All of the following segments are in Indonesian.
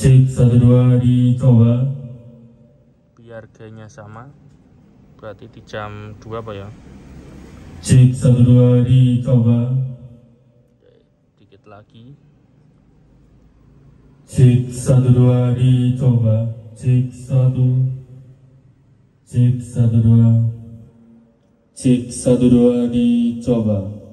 Cek 1 2 dicoba. Biar gayanya sama. Berarti di jam 2 apa ya? Cek 1 2 dicoba. Oke, dikit lagi. Cek 1 2 dicoba. Cek 1. Cek 1 2. Cek 1 2 dicoba.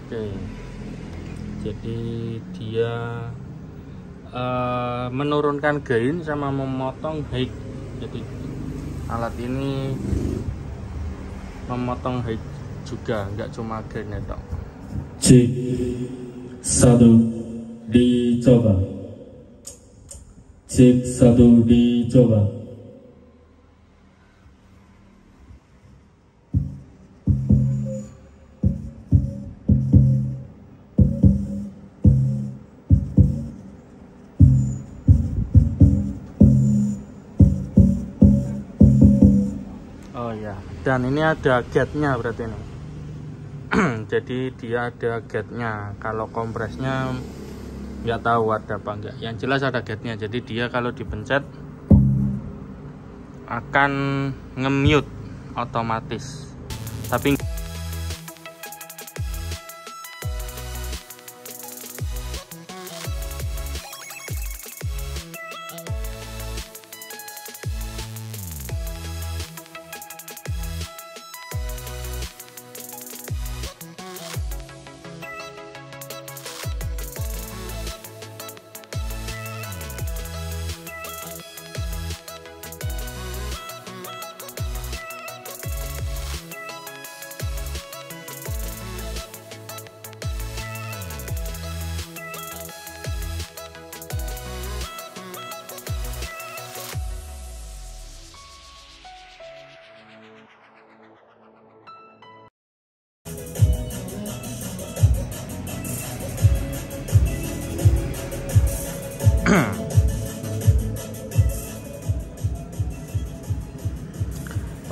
Oke, jadi dia menurunkan gain sama memotong height. Jadi alat ini memotong height juga, nggak cuma gain itu. Cek 1 dicoba. Cek 1 dicoba. Oh ya, dan ini ada gate-nya berarti ini. Jadi dia ada gate-nya. Kalau kompresnya nggak tahu ada apa enggak. Yang jelas ada gate-nya. Jadi dia kalau dipencet akan nge-mute otomatis. Tapi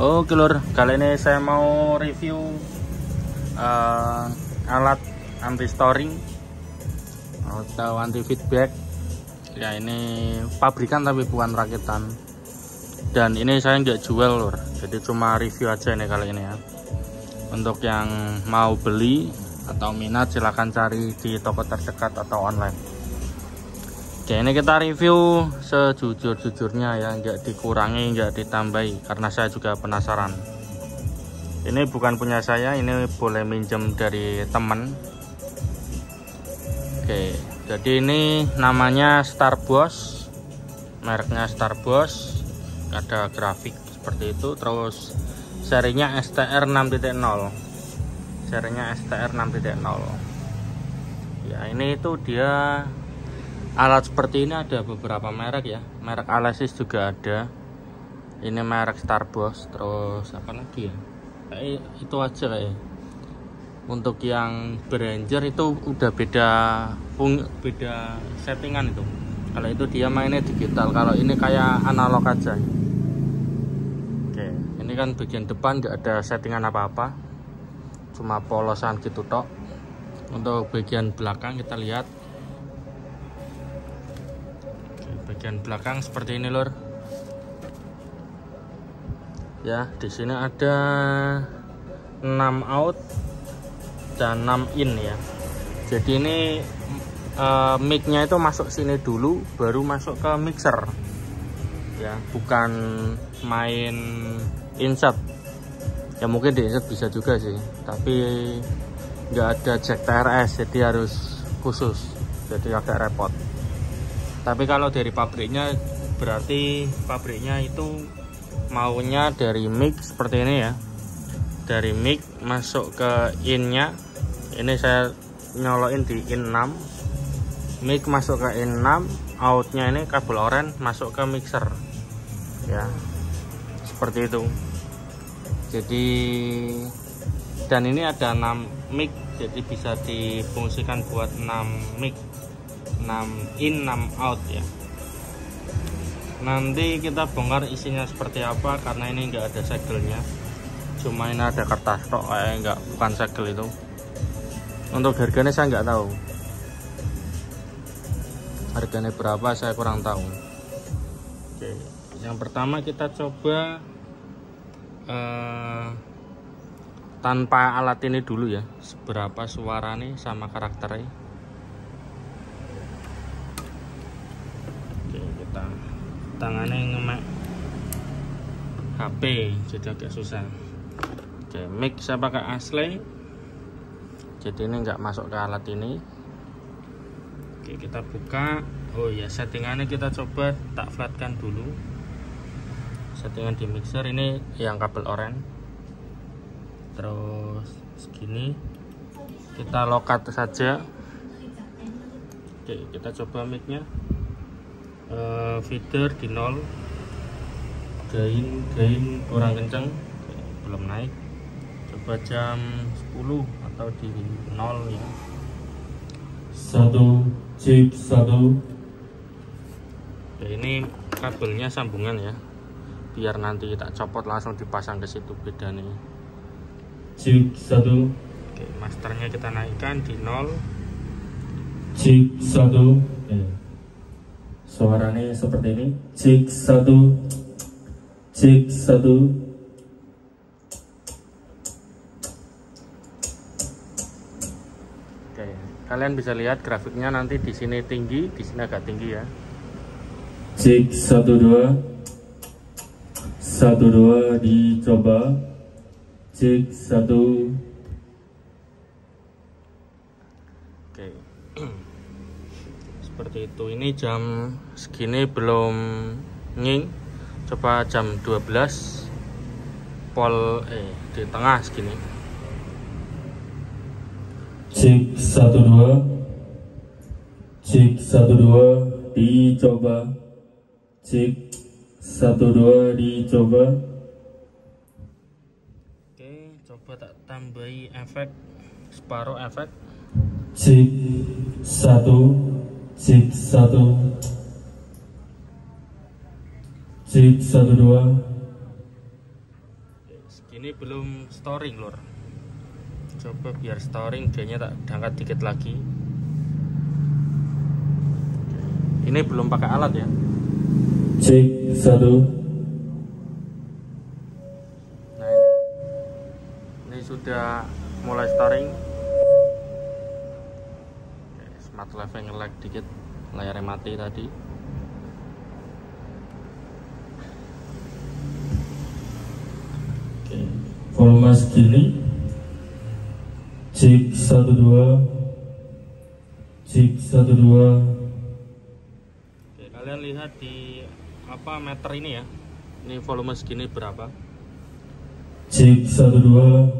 oke lur, kali ini saya mau review alat anti storing atau anti feedback. Ya ini pabrikan tapi bukan rakitan. Dan ini saya nggak jual lur, jadi cuma review aja nih kali ini ya. Untuk yang mau beli atau minat silahkan cari di toko terdekat atau online. Oke, ini kita review sejujur-jujurnya ya, nggak dikurangi, nggak ditambahi, karena saya juga penasaran. Ini bukan punya saya, ini boleh minjem dari temen. Oke, jadi ini namanya Starboss, mereknya Starboss, ada grafik seperti itu, terus serinya STR 6.0, serinya STR 6.0. Ya ini itu dia. Alat seperti ini ada beberapa merek ya, merek Alesis juga ada. Ini merek Starboss, terus apa lagi ya? Kayak itu aja kayak. Untuk yang Behringer itu udah beda settingan itu. Kalau itu dia mainnya digital, kalau ini kayak analog aja. Oke, ini kan bagian depan nggak ada settingan apa-apa, cuma polosan gitu tok. Untuk bagian belakang kita lihat. Bagian belakang seperti ini lur. Ya, di sini ada 6 out dan 6 in ya. Jadi ini mic-nya itu masuk sini dulu baru masuk ke mixer. Ya, bukan main insert. Ya mungkin di insert bisa juga sih, tapi nggak ada jack TRS, jadi harus khusus. Jadi agak repot. Tapi kalau dari pabriknya berarti pabriknya itu maunya dari mic seperti ini ya. Dari mic masuk ke in-nya. Ini saya nyolokin di in 6. Mic masuk ke in 6, outnya ini kabel orange masuk ke mixer. Ya. Seperti itu. Jadi dan ini ada 6 mic, jadi bisa difungsikan buat 6 mic. 6 in 6 out ya. Nanti kita bongkar isinya seperti apa, karena ini nggak ada segelnya, cuma ini ada kertas tok, bukan segel itu. Untuk harganya saya nggak tahu, harganya berapa saya kurang tahu. Oke, yang pertama kita coba tanpa alat ini dulu ya, seberapa suaranya sama karakternya. Oke, kita tangannya ngemek HP jadi agak susah. Oke, mic saya pakai asli, jadi ini nggak masuk ke alat ini. Oke, kita buka. Oh ya, settingannya kita coba tak flatkan dulu. Settingan di mixer ini yang kabel orange, terus segini kita lokat saja. Oke, kita coba micnya, feeder di 0, gain kurang kenceng. Oke, belum naik. Coba jam 10 atau di 0 ya. 1 cek 1. Oke, ini kabelnya sambungan ya, biar nanti tak copot langsung dipasang ke situ bedanya. Cek 1. Oke, masternya kita naikkan di 0. Cek 1. Suaranya seperti ini. Cek 1. Cek 1. Oke, kalian bisa lihat grafiknya nanti di sini tinggi, di sini agak tinggi ya. Cek 1 2. 1 2 dicoba. Cek 1. Oke. Seperti itu. Ini jam segini belum nging. Coba jam 12 di tengah segini. Cek 1 2. Cek 1 2 dicoba. Cek 1 2 dicoba. Oke, coba tak tambahi efek, separuh efek. Cek 1. Cek 1. Cek 1 2. Oke, segini belum storing lur. Coba biar storing, kayaknya tak diangkat dikit lagi. Ini belum pakai alat ya. Cek 1. Nah, ini sudah mulai storing. Oke, smart live nge-lag dikit, layarnya mati tadi. Oke, volume segini. Cek 1 2. Cek 1 2. Oke, kalian lihat di meter ini ya. Ini volume segini berapa? Cek 1 2.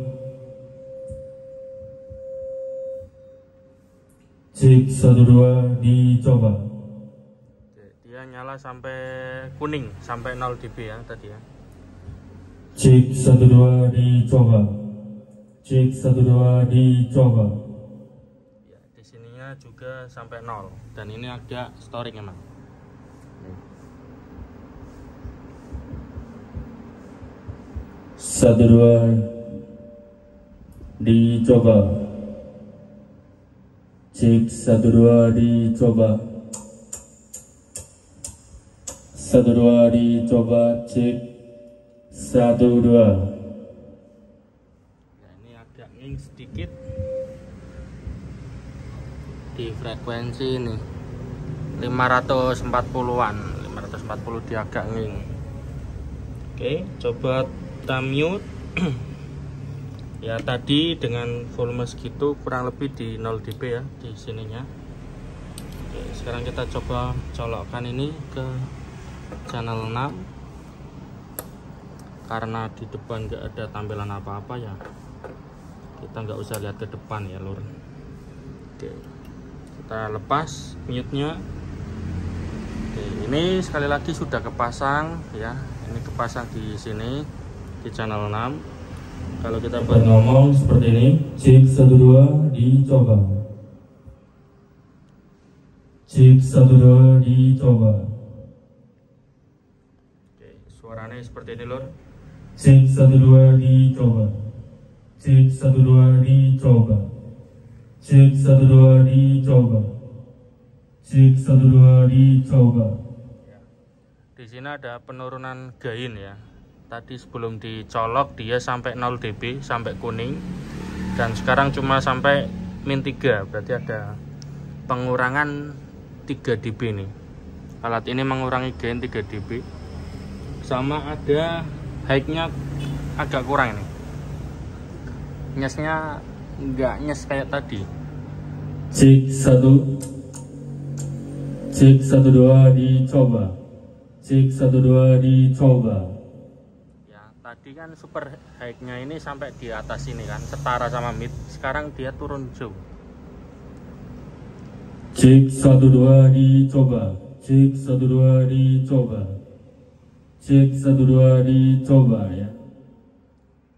Cek 1 2 dicoba. Oke, dia nyala sampai kuning, sampai 0 dB ya tadi ya. Cek 1 2 dicoba. Cek 1 2 dicoba. Ya, di sininya juga sampai 0 dan ini ada storing emang. Nih. 1 2 dicoba. Cek 1 2 dicoba. 1 2 dicoba. Cek 1 2. Agak nging sedikit di frekuensi ini 540-an, 540 dia agak nging. Oke, coba kita mute. Ya, tadi dengan volume segitu kurang lebih di 0 dB ya di sininya. Oke, sekarang kita coba colokkan ini ke channel 6, karena di depan nggak ada tampilan apa-apa ya, kita nggak usah lihat ke depan ya lur. Oke, kita lepas mute-nya. Oke, ini sekali lagi sudah kepasang ya, ini kepasang di sini di channel 6. Kalau kita buat ngomong seperti ini. Cek 1 2 dicoba. Cek 1 2 dicoba. seperti ini lur. Cek 1 2 dicoba. Cek 1 2 dicoba. Cek 1 2 dicoba. Cek 1 2 dicoba. Di sini ada penurunan gain ya. Tadi sebelum dicolok dia sampai 0 dB, sampai kuning. Dan sekarang cuma sampai min 3, berarti ada pengurangan 3 dB nih. Alat ini mengurangi gain 3 dB. Sama ada high-nya agak kurang ini. Nyesnya nggak nyes kayak tadi. Cek 1. Cek 1 2 dicoba. Cek 1 2 dicoba. Ya, tadi kan super high-nya ini sampai di atas ini kan, setara sama mid. Sekarang dia turun jauh. Cek 1 2 dicoba. Cek 1 2 dicoba. Cek 1 2 dicoba ya.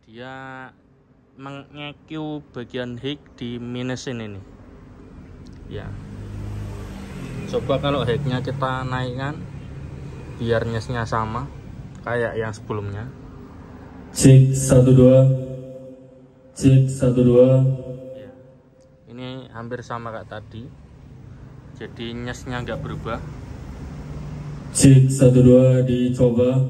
Dia meng-EQ bagian high di minusin ini. Ya. Coba kalau high-nya kita naikkan biar nyesnya sama kayak yang sebelumnya. Cek 1 2. Cek 1 2. Ya. Ini hampir sama kayak tadi. Jadi nyesnya nggak berubah. Cek 1 2 dicoba.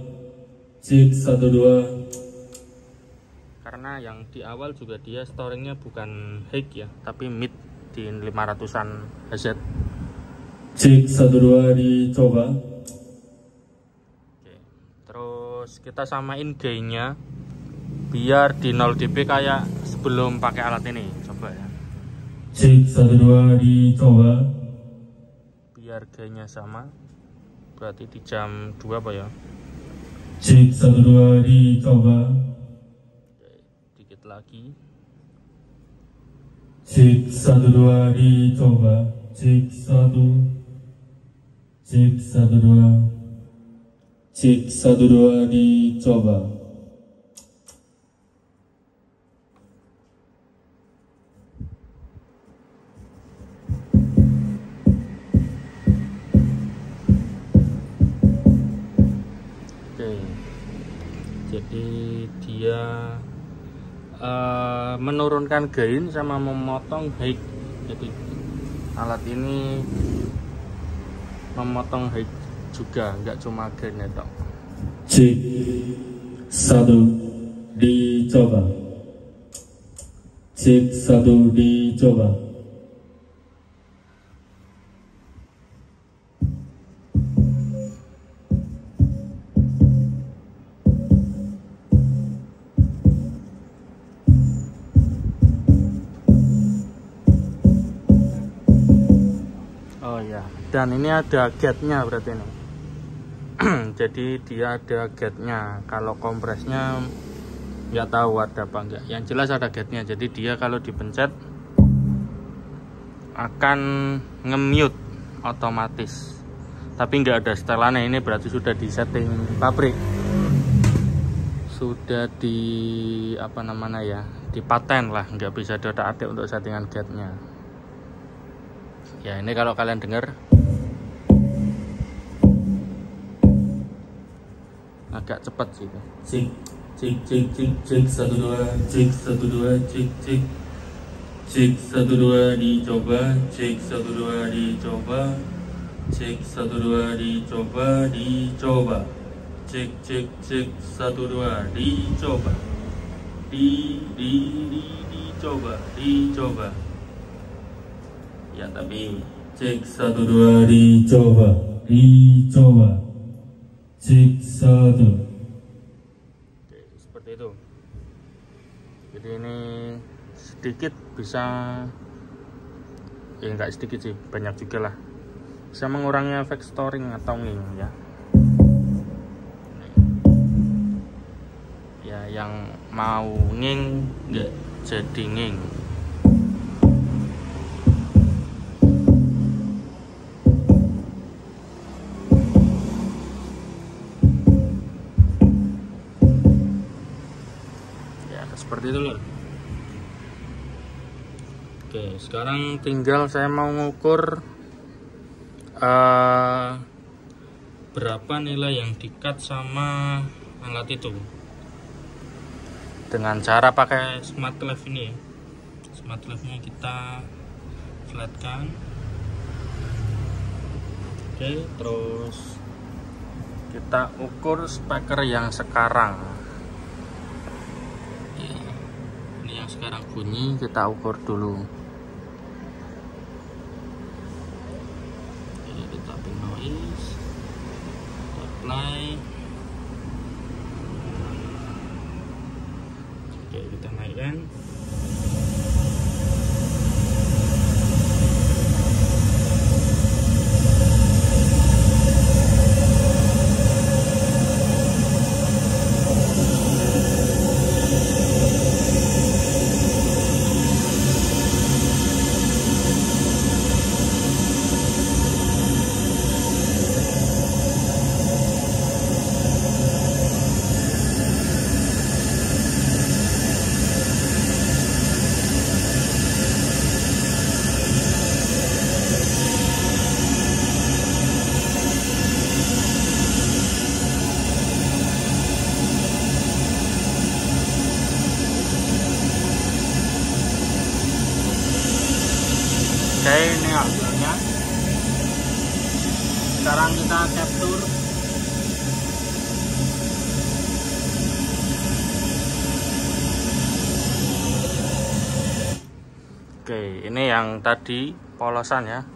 Cek 1 2. Karena yang di awal juga dia storingnya bukan high ya, tapi mid di 500-an Hz. Cek 1 2 dicoba. Oke. Terus kita samain gainnya biar di 0 dB kayak sebelum pakai alat ini. Coba ya. Cek 1 2 dicoba. Biar gainnya sama. Berarti di jam 2 apa ya? Cek 1 2 dicoba. Oke, dikit lagi. Cek 1 2 dicoba. Cek 1. Cek 1 2. Cek 1 2 dicoba. Jadi dia menurunkan gain sama memotong high. Jadi alat ini memotong high juga, nggak cuma gain ya dok. Cek 1 dicoba. Cek 1 dicoba. Oh ya, dan ini ada gate-nya berarti ini. Jadi dia ada gate-nya. Kalau kompresnya nggak tahu ada apa enggak. Yang jelas ada gate-nya. Jadi dia kalau dipencet akan nge-mute otomatis. Tapi nggak ada setelannya, ini berarti sudah di setting pabrik. Sudah di apa namanya ya? Di paten lah, nggak bisa diotak-atik untuk settingan gate-nya. Ya ini kalau kalian dengar agak cepat sih. Cek cek cek cek cek 1 2 cek 1 2 cek cek cek 1 2 dicoba. Cek 1 2 dicoba. Cek 1 2 dicoba. Dicoba. Cek cek cek 1 2 dicoba. Dicoba. Dicoba. Ya tapi cek 1 2 dicoba. Dicoba. Cek 1. Oke, seperti itu. Jadi ini sedikit bisa, ya nggak sedikit sih, banyak juga lah, bisa mengurangi efek storing atau nging ya. Ya yang mau nging nggak jadi nging. Seperti itu loh. Oke, sekarang tinggal saya mau ngukur berapa nilai yang di-cut sama alat itu dengan cara pakai smart clef ini ya. Smart clefnya kita flatkan. Oke, terus kita ukur speaker yang sekarang. Ini yang sekarang bunyi, kita ukur dulu. Oke, kita pin noise, kita play. Oke, kita naikkan. Oke, ini hasilnya. Sekarang kita capture. Oke, ini yang tadi polosan ya.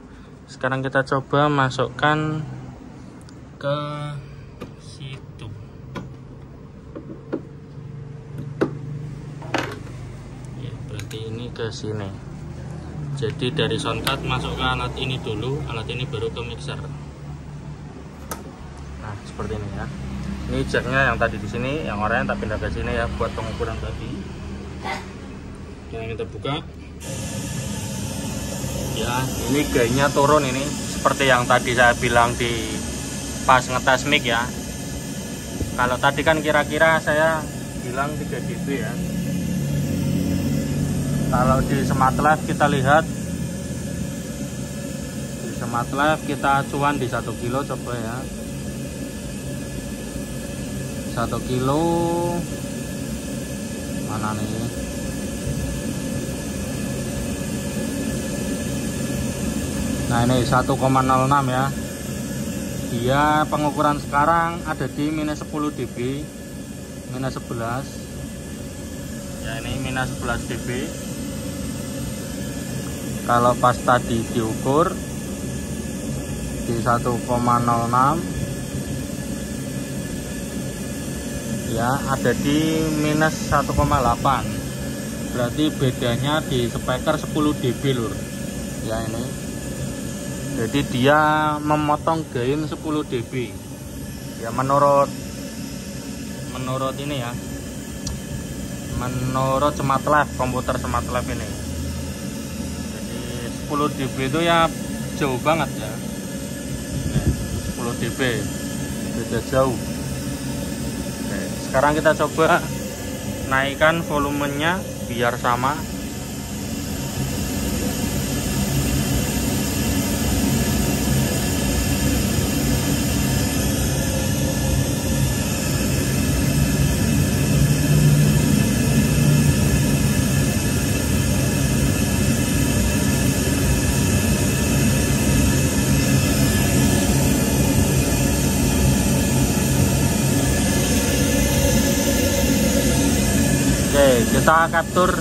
Sekarang kita coba masukkan ke situ. Ya, berarti ini ke sini. Jadi dari soundcard masuk ke alat ini dulu, alat ini baru ke mixer. Nah, seperti ini ya. Ini jacknya yang tadi di sini, yang oranye tak pindah ke sini ya buat pengukuran tadi. Dan kita buka. Ya, ini gainnya turun ini, seperti yang tadi saya bilang di pas ngetes mic ya. Kalau tadi kan kira-kira saya bilang 3 dB ya. Kalau di smart live kita lihat, di smart live kita acuan di 1 kilo, coba ya. 1 kilo mana nih? Nah, ini 1,06 ya. Dia pengukuran sekarang ada di minus 10 dB, minus 11 ya, ini minus 11 dB. Kalau pas tadi diukur di 1,06 ya, ada di minus 1,8. Berarti bedanya di speaker 10 dB lur ya ini. Jadi dia memotong gain 10 dB ya, menurut ini ya, menurut smart live, komputer smart live ini. 10 dB itu ya jauh banget ya. 10 dB beda jauh. Oke, sekarang kita coba naikkan volumenya biar sama. Oke, kita capture.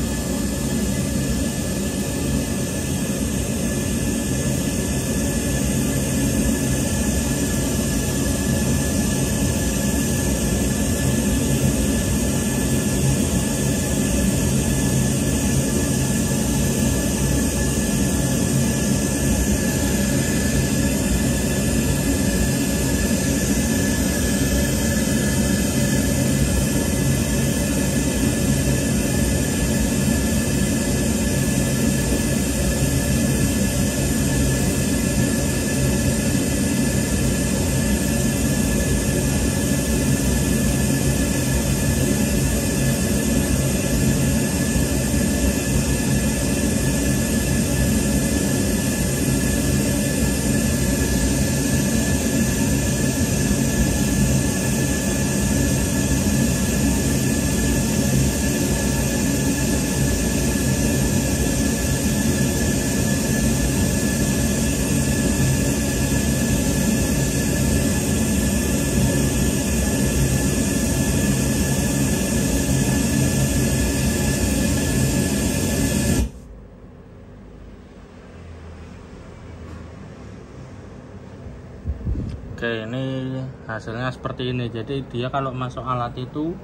Oke, ini hasilnya seperti ini. Jadi dia kalau masuk alat itu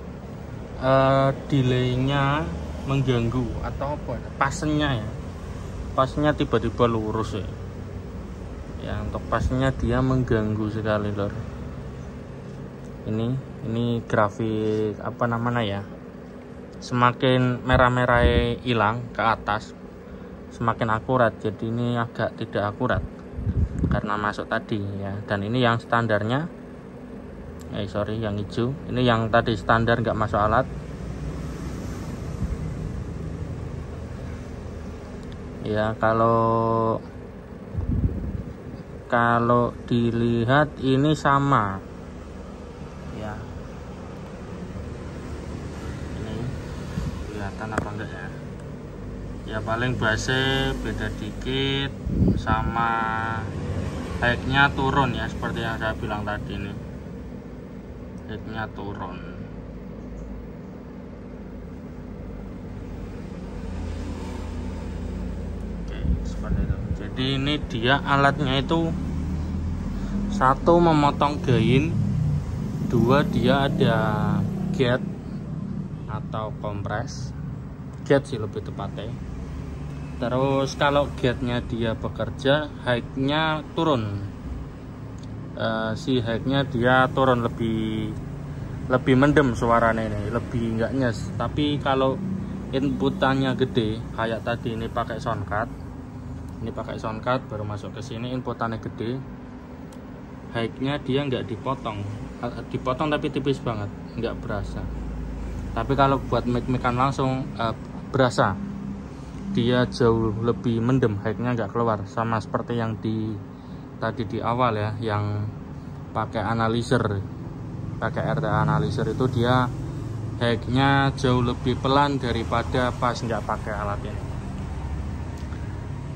delaynya mengganggu atau apa? Pasnya ya. Pasnya tiba-tiba lurus ya. Ya, untuk pasnya dia mengganggu sekali, lor. Ini grafik apa namanya ya? Semakin merah-merah hilang ke atas, semakin akurat. Jadi ini agak tidak akurat karena masuk tadi ya. Dan ini yang standarnya, sorry, yang hijau. Ini yang tadi standar nggak masuk alat. Ya, kalau dilihat ini sama ya. Ini kelihatan apa enggak ya? Ya paling base beda dikit, sama high-nya turun ya, seperti yang saya bilang tadi nih. High-nya turun. Oke, seperti itu. Jadi ini dia alatnya itu, satu memotong gain, dua dia ada gate atau kompres, gate sih lebih tepatnya. Terus kalau gate-nya dia bekerja, high-nya turun. Si high-nya dia turun, lebih mendem suaranya, ini lebih enggak nyes. Tapi kalau inputannya gede kayak tadi ini pakai soundcard, baru masuk ke sini inputannya gede, high-nya dia nggak dipotong tapi tipis banget, nggak berasa. Tapi kalau buat mic-mican langsung berasa, dia jauh lebih mendem, high-nya nggak keluar. Sama seperti yang tadi di awal ya, yang pakai RTA analyzer itu, dia high-nya jauh lebih pelan daripada pas nggak pakai alat ini.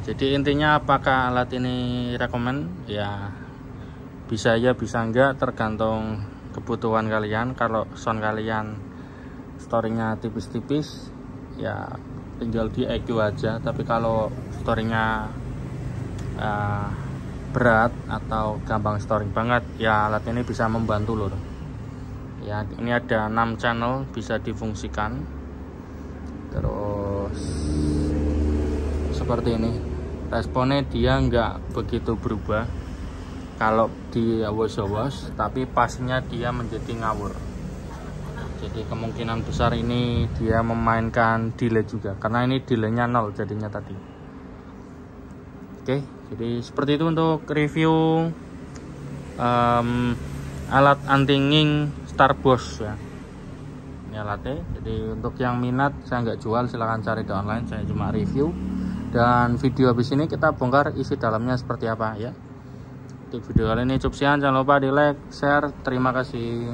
Jadi intinya, apakah alat ini rekomend? Ya bisa ya, bisa enggak, tergantung kebutuhan kalian. Kalau sound kalian storingnya tipis-tipis, ya tinggal di EQ aja. Tapi kalau storingnya berat atau gampang storing banget, ya alat ini bisa membantu lur. Ya, ini ada 6 channel bisa difungsikan. Terus seperti ini, responnya dia nggak begitu berubah kalau di awas-awas, tapi pasnya dia menjadi ngawur. Jadi kemungkinan besar ini dia memainkan delay juga, karena ini delaynya 0 jadinya tadi. Oke, jadi seperti itu untuk review alat anti-nging Starboss ya. Ini alatnya. Jadi untuk yang minat, saya nggak jual, silahkan cari di online, saya cuma review. Dan video habis ini kita bongkar isi dalamnya seperti apa ya. Untuk video kali ini cukup sekian, jangan lupa di like, share, terima kasih.